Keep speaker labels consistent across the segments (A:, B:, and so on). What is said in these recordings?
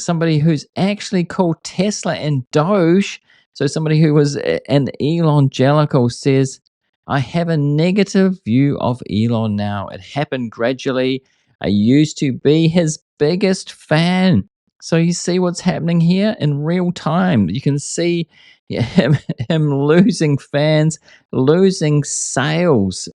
A: somebody who's actually called Tesla and Doge. So somebody who was an Elon-gelical says, I have a negative view of Elon now. It happened gradually. I used to be his biggest fan. So you see what's happening here in real time. You can see him losing fans, losing sales.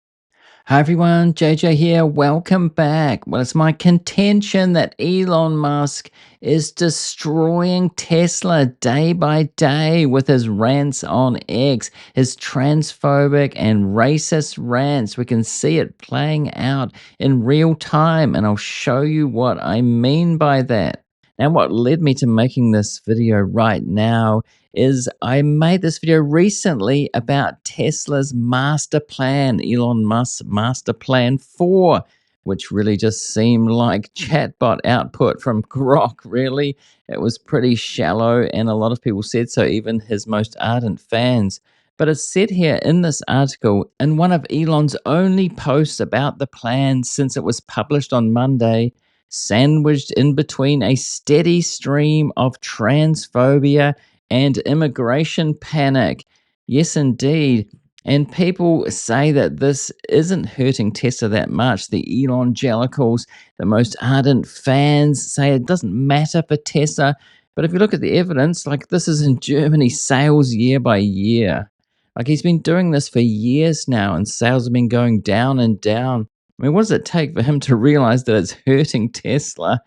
A: Hi everyone, JJ here. Welcome back. Well, it's my contention that Elon Musk is destroying Tesla day by day with his rants on X, his transphobic and racist rants. We can see it playing out in real time, and I'll show you what I mean by that. Now, what led me to making this video right now is I made this video recently about Tesla's master plan, Elon Musk's master plan 4, which really just seemed like chatbot output from Grok, really. It was pretty shallow, and a lot of people said so, even his most ardent fans. But it's said here in this article, in one of Elon's only posts about the plan since it was published on Monday, sandwiched in between a steady stream of transphobia and immigration panic. Yes, indeed. And people say that this isn't hurting Tesla that much. The Elon-gelicals, the most ardent fans, say it doesn't matter for Tesla. But if you look at the evidence, like this is in Germany, sales year by year. Like he's been doing this for years now, and sales have been going down and down. I mean, what does it take for him to realize that it's hurting Tesla?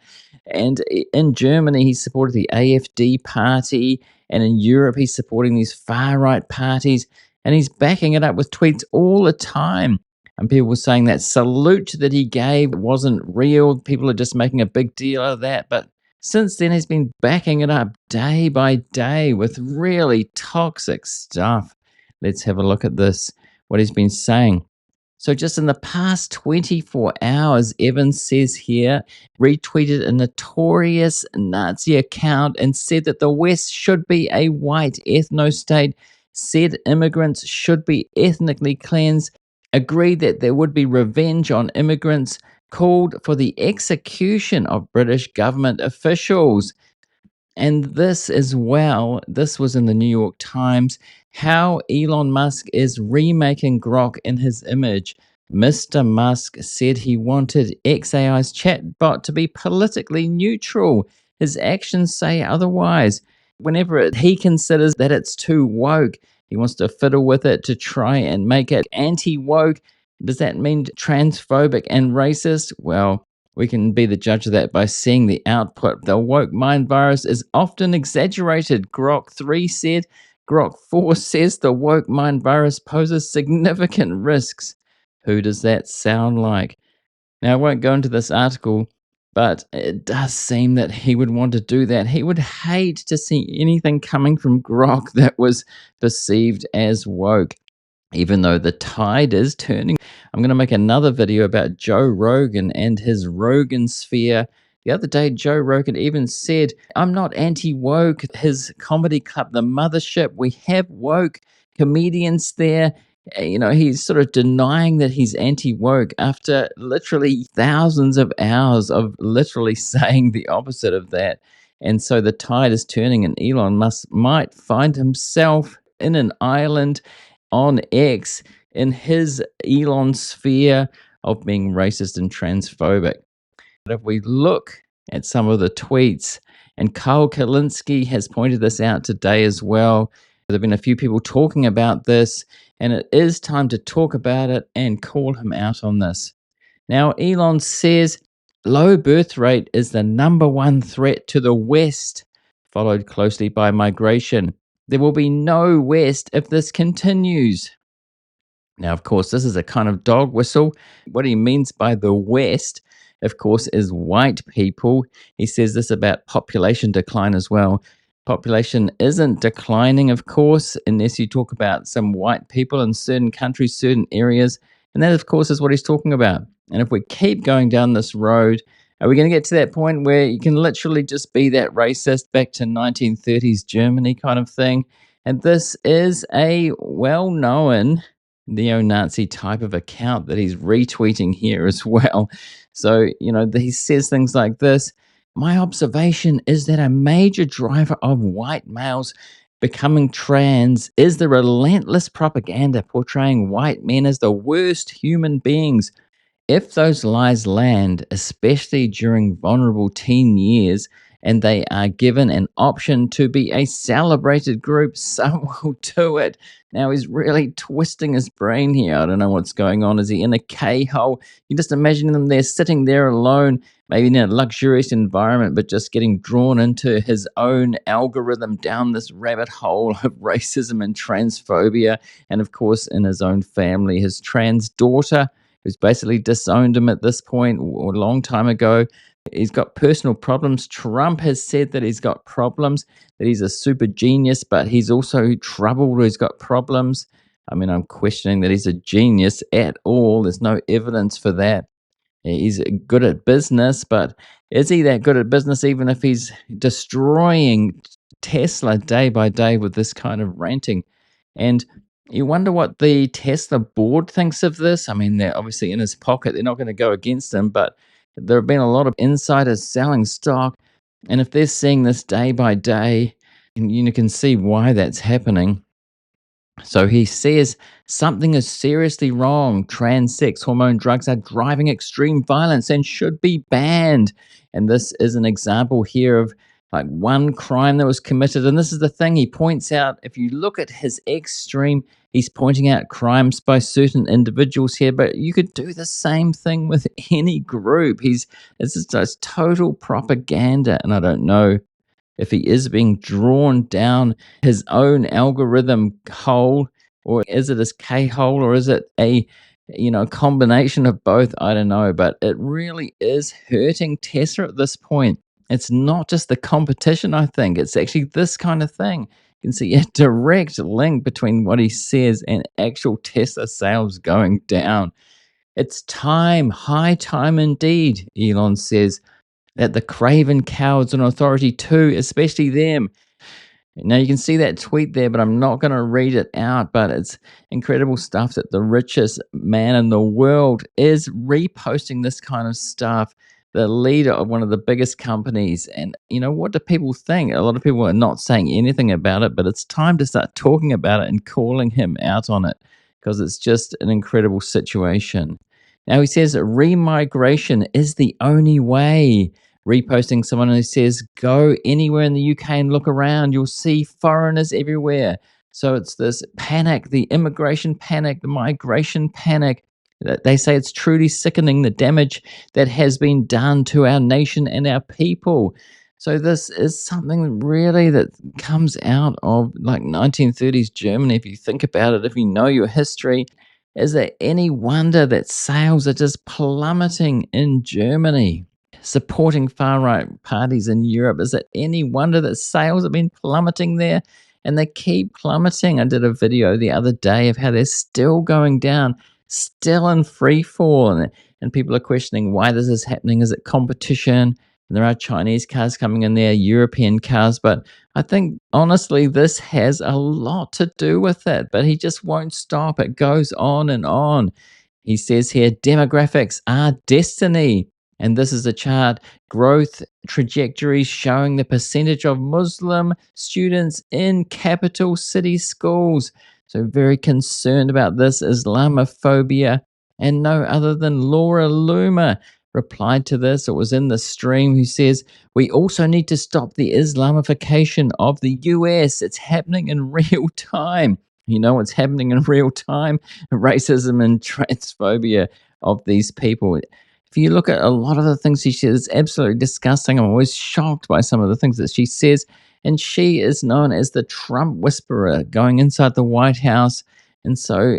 A: And in Germany, he supported the AfD party, and in Europe, he's supporting these far-right parties, and he's backing it up with tweets all the time. And people were saying that salute that he gave wasn't real. People are just making a big deal of that. But since then, he's been backing it up day by day with really toxic stuff. Let's have a look at this, what he's been saying. So just in the past 24 hours, Evans says here, retweeted a notorious Nazi account and said that the West should be a white ethno-state, said immigrants should be ethnically cleansed, agreed that there would be revenge on immigrants, called for the execution of British government officials. And this as well, this was in the New York Times, how Elon Musk is remaking Grok in his image. Mr. Musk said he wanted XAI's chatbot to be politically neutral. His actions say otherwise. Whenever he considers that it's too woke, he wants to fiddle with it to try and make it anti-woke. Does that mean transphobic and racist? Well, we can be the judge of that by seeing the output. The woke mind virus is often exaggerated, Grok 3 said. Grok 4 says the woke mind virus poses significant risks. Who does that sound like? Now, I won't go into this article, but it does seem that he would want to do that. He would hate to see anything coming from Grok that was perceived as woke, even though the tide is turning. I'm going to make another video about Joe Rogan and his Rogan sphere. The other day, Joe Rogan even said, I'm not anti-woke. His comedy club, The Mothership, we have woke comedians there. You know, he's sort of denying that he's anti-woke after literally thousands of hours of literally saying the opposite of that. And so the tide is turning, and Elon Musk might find himself in an island on X in his Elon sphere of being racist and transphobic. But if we look at some of the tweets, and Kyle Kalinske has pointed this out today as well, there have been a few people talking about this, and it is time to talk about it and call him out on this. Now, Elon says low birth rate is the #1 threat to the West, followed closely by migration. There will be no West if this continues. Now, of course, this is a kind of dog whistle. What he means by the West, of course, is white people. He says this about population decline as well. Population isn't declining, of course, unless you talk about some white people in certain countries, certain areas. And that, of course, is what he's talking about. And if we keep going down this road, are we going to get to that point where you can literally just be that racist back to 1930s Germany kind of thing? And this is a well-known neo-Nazi type of account that he's retweeting here as well. So, you know, he says things like this. My observation is that a major driver of white males becoming trans is the relentless propaganda portraying white men as the worst human beings. If those lies land, especially during vulnerable teen years, and they are given an option to be a celebrated group, some will do it. Now, he's really twisting his brain here. I don't know what's going on. Is he in a K hole? You just imagine them there sitting there alone, maybe in a luxurious environment, but just getting drawn into his own algorithm down this rabbit hole of racism and transphobia. And of course, in his own family, his trans daughter who's basically disowned him at this point or a long time ago. He's got personal problems. Trump has said that he's got problems, that he's a super genius, but he's also troubled. He's got problems. I mean, I'm questioning that he's a genius at all. There's no evidence for that. He's good at business, but is he that good at business even if he's destroying Tesla day by day with this kind of ranting? And you wonder what the Tesla board thinks of this. I mean, they're obviously in his pocket. They're not going to go against him, but there have been a lot of insiders selling stock. And if they're seeing this day by day, and you can see why that's happening. So he says something is seriously wrong. Trans sex hormone drugs are driving extreme violence and should be banned. And this is an example here of like one crime that was committed. And this is the thing he points out. If you look at his extreme, he's pointing out crimes by certain individuals here, but you could do the same thing with any group. It's just total propaganda. And I don't know if he is being drawn down his own algorithm hole, or is it his K hole, or is it a combination of both? I don't know, but it really is hurting Tesla at this point. It's not just the competition, I think. It's actually this kind of thing. You can see a direct link between what he says and actual Tesla sales going down. It's time, high time indeed, Elon says, that the craven cowards and authority too, especially them. Now you can see that tweet there, but I'm not going to read it out. But it's incredible stuff that the richest man in the world is reposting this kind of stuff. The leader of one of the biggest companies. And what do people think? A lot of people are not saying anything about it, but it's time to start talking about it and calling him out on it because it's just an incredible situation. Now he says remigration is the only way. Reposting someone who says, go anywhere in the UK and look around, you'll see foreigners everywhere. So it's this panic, the immigration panic, the migration panic. They say it's truly sickening the damage that has been done to our nation and our people. So this is something really that comes out of like 1930s Germany. If you think about it, if you know your history, is there any wonder that sales are just plummeting in Germany? Supporting far right parties in Europe. Is it any wonder that sales have been plummeting there? And they keep plummeting. I did a video the other day of how they're still going down, still in free fall. And people are questioning why this is happening. Is it competition? And there are Chinese cars coming in there, European cars. But I think, honestly, this has a lot to do with it. But he just won't stop. It goes on and on. He says here, demographics are destiny. And this is a chart, growth trajectories showing the percentage of Muslim students in capital city schools. So very concerned about this Islamophobia. And no other than Laura Loomer replied to this. It was in the stream, who says, we also need to stop the Islamification of the US. It's happening in real time. You know what's happening in real time? Racism and transphobia of these people. If you look at a lot of the things she says, it's absolutely disgusting. I'm always shocked by some of the things that she says. And she is known as the Trump whisperer, going inside the White House. And so,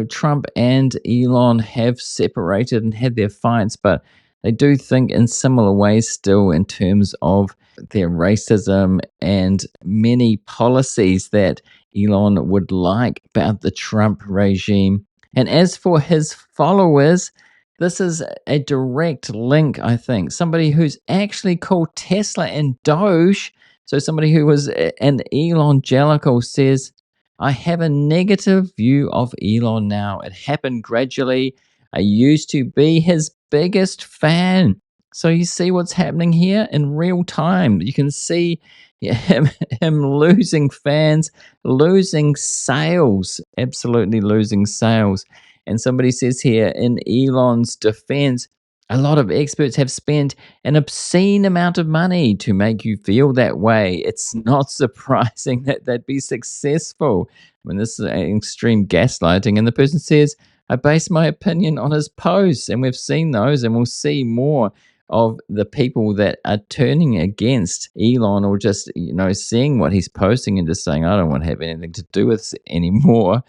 A: Trump and Elon have separated and had their fights, but they do think in similar ways still in terms of their racism and many policies that Elon would like about the Trump regime. And as for his followers, this is a direct link, I think. Somebody who's actually called Tesla and Doge. So somebody who was an Elon Jellicle says, I have a negative view of Elon now. It happened gradually. I used to be his biggest fan. So you see what's happening here in real time. You can see him losing fans, losing sales, absolutely losing sales. And somebody says here, in Elon's defense, a lot of experts have spent an obscene amount of money to make you feel that way. It's not surprising that they'd be successful. I mean, this is extreme gaslighting. And the person says, I base my opinion on his posts, and we've seen those, and we'll see more of the people that are turning against Elon, or just, seeing what he's posting and just saying, I don't want to have anything to do with this anymore.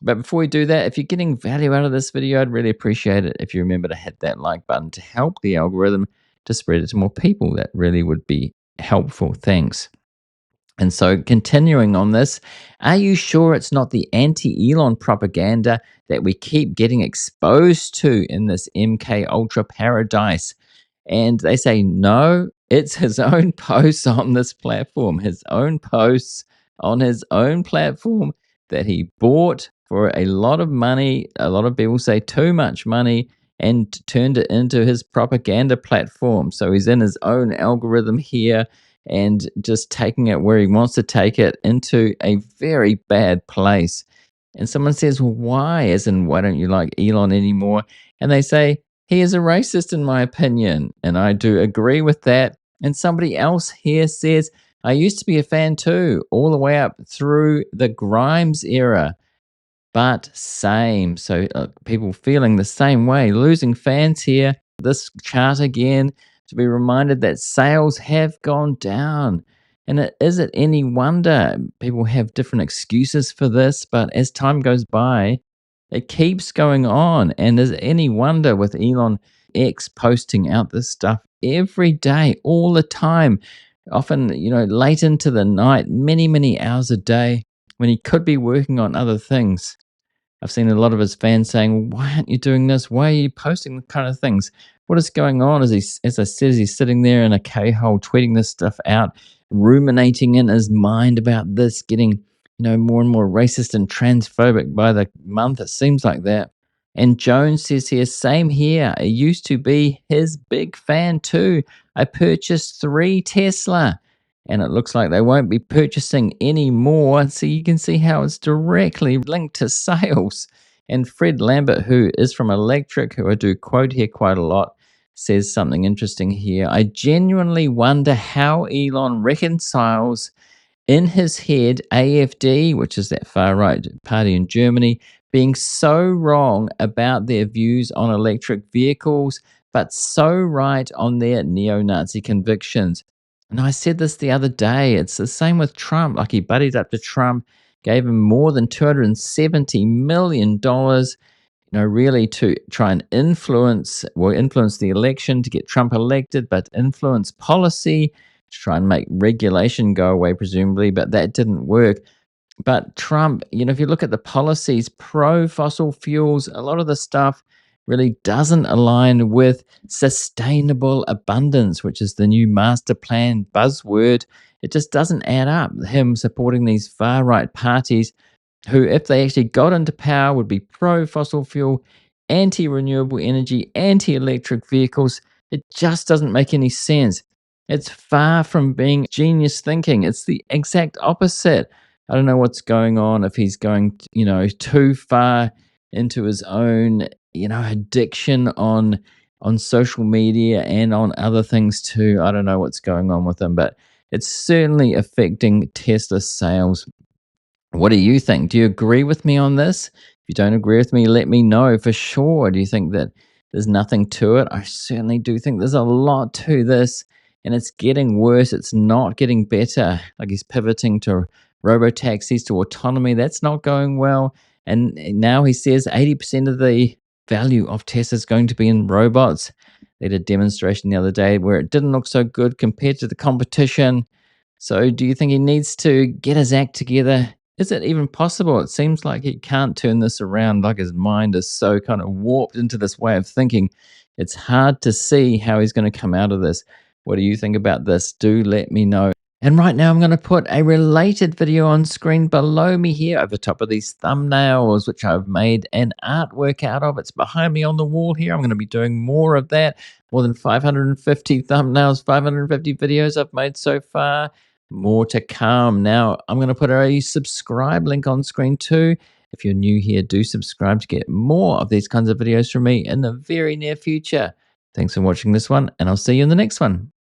A: But before we do that, if you're getting value out of this video, I'd really appreciate it if you remember to hit that like button to help the algorithm to spread it to more people. That really would be helpful. Thanks. And so, continuing on this, are you sure it's not the anti Elon propaganda that we keep getting exposed to in this MK Ultra paradise? And they say, no, it's his own posts on this platform, his own posts on his own platform that he bought for a lot of money. A lot of people say too much money, and turned it into his propaganda platform. So he's in his own algorithm here and just taking it where he wants to take it, into a very bad place. And someone says, well, why? As in, why don't you like Elon anymore? And they say, he is a racist, in my opinion. And I do agree with that. And somebody else here says, I used to be a fan too, all the way up through the Grimes era. But same. So people feeling the same way, losing fans here. This chart again, to be reminded that sales have gone down. And is it any wonder? People have different excuses for this, but as time goes by, it keeps going on. And is it any wonder with Elon X posting out this stuff every day, all the time, often, late into the night, many, many hours a day, when he could be working on other things? I've seen a lot of his fans saying, "Why aren't you doing this? Why are you posting the kind of things? What is going on?" As I said, as he's sitting there in a K-hole tweeting this stuff out, ruminating in his mind about this, getting, more and more racist and transphobic by the month. It seems like that. And Jones says here, same here. I used to be his big fan too. I purchased 3 Tesla, and it looks like they won't be purchasing any more. So you can see how it's directly linked to sales. And Fred Lambert, who is from Electric, who I do quote here quite a lot, says something interesting here. I genuinely wonder how Elon reconciles in his head AfD, which is that far right party in Germany, being so wrong about their views on electric vehicles, but so right on their neo Nazi convictions. And I said this the other day. It's the same with Trump. Like, he buddied up to Trump, gave him more than $270 million, really to try and influence the election to get Trump elected, but influence policy to try and make regulation go away, presumably, but that didn't work. But Trump, if you look at the policies pro fossil fuels, a lot of the stuff really doesn't align with sustainable abundance, which is the new master plan buzzword. It just doesn't add up. Him supporting these far right parties who, if they actually got into power, would be pro fossil fuel, anti renewable energy, anti electric vehicles. It just doesn't make any sense. It's far from being genius thinking. It's the exact opposite. I don't know what's going on, if he's going, too far into his own, addiction on social media and on other things too. I don't know what's going on with him, but it's certainly affecting Tesla sales. What do you think? Do you agree with me on this? If you don't agree with me, let me know for sure. Do you think that there's nothing to it? I certainly do think there's a lot to this, and it's getting worse. It's not getting better. Like, he's pivoting to robo taxis, to autonomy. That's not going well. And now he says 80% of the value of Tesla is going to be in robots. They did a demonstration the other day where it didn't look so good compared to the competition. So do you think he needs to get his act together? Is it even possible? It seems like he can't turn this around. Like, his mind is so kind of warped into this way of thinking. It's hard to see how he's going to come out of this. What do you think about this? Do let me know. And right now, I'm going to put a related video on screen below me here over top of these thumbnails, which I've made an artwork out of. It's behind me on the wall here. I'm going to be doing more of that. More than 550 thumbnails, 550 videos I've made so far. More to come. Now, I'm going to put a subscribe link on screen too. If you're new here, do subscribe to get more of these kinds of videos from me in the very near future. Thanks for watching this one, and I'll see you in the next one.